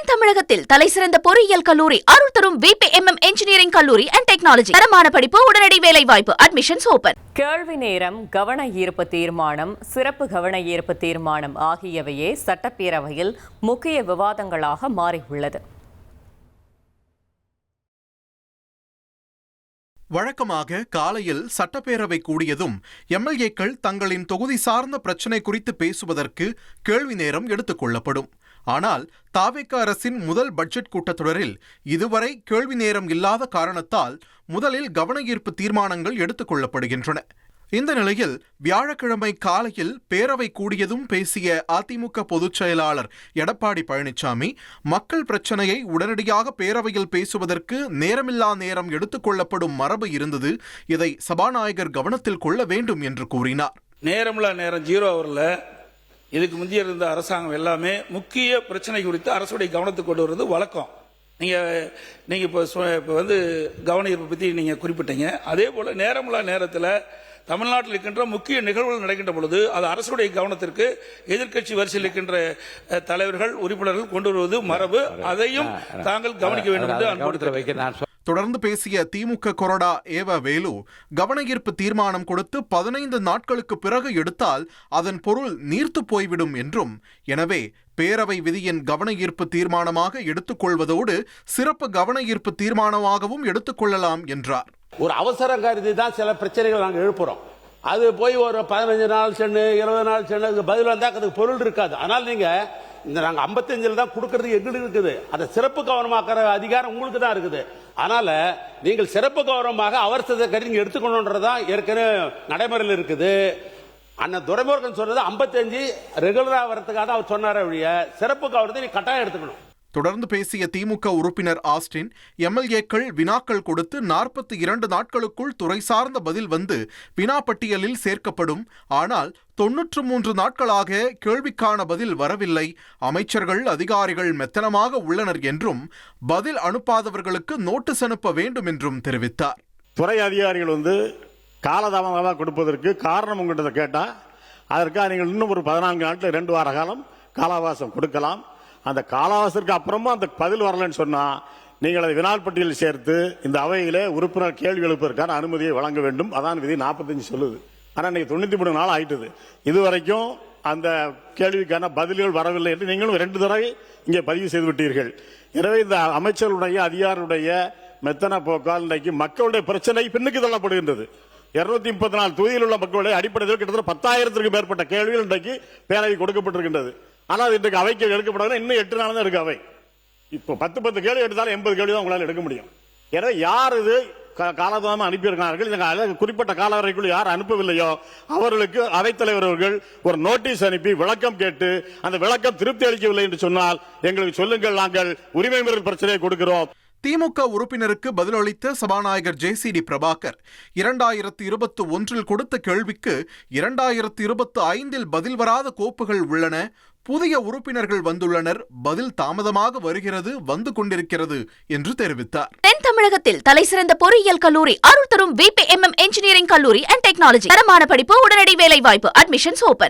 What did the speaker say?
தமிழகத்தில் தலைசிறந்த பொறியியல் கல்லூரி அருள் தரும் VPMM இன்ஜினியரிங் கல்லூரி அண்ட் டெக்னாலஜி. தரமான படிப்பு, உடனடி வேலை வாய்ப்பு. Admissions open. கேள்வி நேரம், கவன ஈர்ப்பு தீர்மானம், சிறப்பு கவன ஈர்ப்பு தீர்மானம் ஆகியவையே சட்டப்பேரவையில் முக்கிய விவாதங்களாக மாறியுள்ளது. வழக்கமாக காலையில் சட்டப்பேரவை கூடியதும் எம்எல்ஏக்கள் தங்களின் தொகுதி சார்ந்த பிரச்சினை குறித்து பேசுவதற்கு கேள்வி நேரம் எடுத்துக் கொள்ளப்படும். ஆனால் தாவேக அரசின் முதல் பட்ஜெட் கூட்டத்தொடரில் இதுவரை கேள்வி நேரம் இல்லாத காரணத்தால் முதலில் கவன ஈர்ப்பு தீர்மானங்கள் எடுத்துக் கொள்ளப்படுகின்றன. இந்த நிலையில் வியாழக்கிழமை காலையில் பேரவை கூடியதும் பேசிய அதிமுக பொதுச் செயலாளர் எடப்பாடி பழனிசாமி, மக்கள் பிரச்சனையை உடனடியாக பேரவையில் பேசுவதற்கு நேரமில்லா நேரம் எடுத்துக் கொள்ளப்படும் மரபு இருந்தது, இதை சபாநாயகர் கவனத்தில் கொள்ள வேண்டும் என்று கூறினார். நேரமில்லா நேரம் 0 ஹவர்ல இதுக்கு முந்தைய இருந்த அரசாங்கம் எல்லாமே முக்கிய பிரச்சனை குறித்து அரசுடைய கவனத்துக்கு கொண்டு வருவது வழக்கம். நீங்க இப்போ வந்து கவன ஈர்ப்பு பத்தி நீங்க குறிப்பிட்டீங்க. அதே போல நேரமில்லா நேரத்தில் தமிழ்நாட்டில் இருக்கின்ற முக்கிய நிகழ்வுகள் நடக்கின்ற பொழுது அது அரசுடைய கவனத்திற்கு எதிர்க்கட்சி வரிசையில் இருக்கின்ற தலைவர்கள், உறுப்பினர்கள் கொண்டு வருவது மரபு. அதையும் தாங்கள் கவனிக்க வேண்டும் என்று தொடர்ந்து பேசிய திமுக கொறடா ஏவ வேலு, கவன ஈர்ப்பு தீர்மானம் கொடுத்து 15 நாட்களுக்கு பிறகு எடுத்தால் அதன் பொருள் நீர்த்து போய்விடும் என்றும், எனவே பேரவை விதியின் கவன ஈர்ப்பு தீர்மானமாக எடுத்துக்கொள்வதோடு சிறப்பு கவன ஈர்ப்பு தீர்மானமாகவும் எடுத்துக்கொள்ளலாம் என்றார். ஒரு அவசரம் கருதி தான் சில பிரச்சனைகள் நாங்கள் எழுப்புறோம். அது போய் ஒரு 15 நாள் சென்று 20 நாள் சென்று பதில் வந்தா அதுக்கு பொருள் இருக்காது. ஆனால் நீங்க இந்த நாங்கள் 55 தான் கொடுக்கறது எங்களுக்கு இருக்குது. அதை சிறப்பு கவனமாக்குற அதிகாரம் உங்களுக்கு தான் இருக்குது. அதனால நீங்கள் சிறப்பு கவனமாக அவசரத்தை கருதி நீங்க எடுத்துக்கணும்ன்றதான் ஏற்கனவே நடைமுறையில் இருக்குது. அண்ணன் துரைமுருகன் சொன்னது 55 ரெகுலரா வரதுக்காக அவர் சொன்னார வழிய சிறப்பு கவனத்தை நீ கட்டாயம் எடுத்துக்கணும். தொடர்ந்து பேசிய திமுக உறுப்பினர் ஆஸ்டின், எம்எல்ஏக்கள் வினாக்கள் கொடுத்து 42 நாட்களுக்குள் துறை சார்ந்த பதில் வந்து வினா பட்டியலில் சேர்க்கப்படும். ஆனால் 93 நாட்களாக கேள்விக்கான பதில் வரவில்லை. அமைச்சர்கள், அதிகாரிகள் மெத்தனமாக உள்ளனர் என்றும், பதில் அனுப்பாதவர்களுக்கு நோட்டீஸ் அனுப்ப வேண்டும் என்றும் தெரிவித்தார். துறை அதிகாரிகள் காலதாமதமாக கொடுப்பதற்கு காரணம் உங்கள்கிட்ட கேட்டா அதற்காக நீங்கள் இன்னும் ஒரு 14 நாட்கள் 2 வார காலம் காலாவாசம் கொடுக்கலாம். அந்த காலாவாசத்திற்கு அப்புறமா அந்த பதில் வரலன்னு சொன்னா நீங்கள் அதை வினால் பட்டியலில் சேர்த்து இந்த அவையிலே உறுப்பினர் கேள்வி எழுப்பதற்கான அனுமதியை வழங்க வேண்டும். அதான் விதி 45 சொல்லுது. ஆனால் இன்னைக்கு 93 நாள் ஆயிட்டது. இதுவரைக்கும் அந்த கேள்விக்கான பதில்கள் வரவில்லை என்று நீங்களும் 2 தடவை இங்கே பதிவு செய்து விட்டீர்கள். எனவே இந்த அமைச்சருடைய அதிகாரியுடைய மெத்தன போக்கால் இன்றைக்கு மக்களுடைய பிரச்சனை பின்னுக்கு தள்ளப்படுகின்றது. 234 தொகுதியில் உள்ள மக்களுடைய அடிப்படையில் கிட்டத்தட்ட 10,000க்கும் மேற்பட்ட கேள்விகள் இன்றைக்கு பேரவை கொடுக்கப்பட்டிருக்கின்றது. ஆனால் இன்றைக்கு அவைக்கு எடுக்கப்படாது. இன்னும் 8 நாள் தான் இருக்கு அவை. இப்போ 10 கேள்வி எடுத்தாலும் 80 கேள்வி தான் உங்களால் எடுக்க முடியும். எனவே யார் இது காலதாமம் அனுப்பியிருக்கிறார்கள், குறிப்பிட்ட கால வரைக்குள் யார் அனுப்பவில்லையோ அவர்களுக்கு அவைத்தலைவர் அவர்கள் ஒரு நோட்டீஸ் அனுப்பி விளக்கம் கேட்டு அந்த விளக்கம் திருப்தி அளிக்கவில்லை என்று சொன்னால் எங்களுக்கு சொல்லுங்கள், நாங்கள் உரிமை மீறல் பிரச்சனையை கொடுக்கிறோம். திமுக உறுப்பினருக்கு பதிலளித்த சபாநாயகர் JCD பிரபாகர், 2021 கொடுத்த கேள்விக்கு 2025 பதில் வராத கோப்புகள் உள்ளன. புதிய உறுப்பினர்கள் வந்துள்ளனர். பதில் தாமதமாக வருகிறது, வந்து கொண்டிருக்கிறது என்று தெரிவித்தார். தென் தமிழகத்தில் தலைசிறந்த பொறியியல் கல்லூரி அருள் தரும் VPMM இன்ஜினியரிங் கல்லூரி அண்ட் டெக்னாலஜி. தரமான படிப்பு, உடனடி வேலை வாய்ப்பு. Admissions open.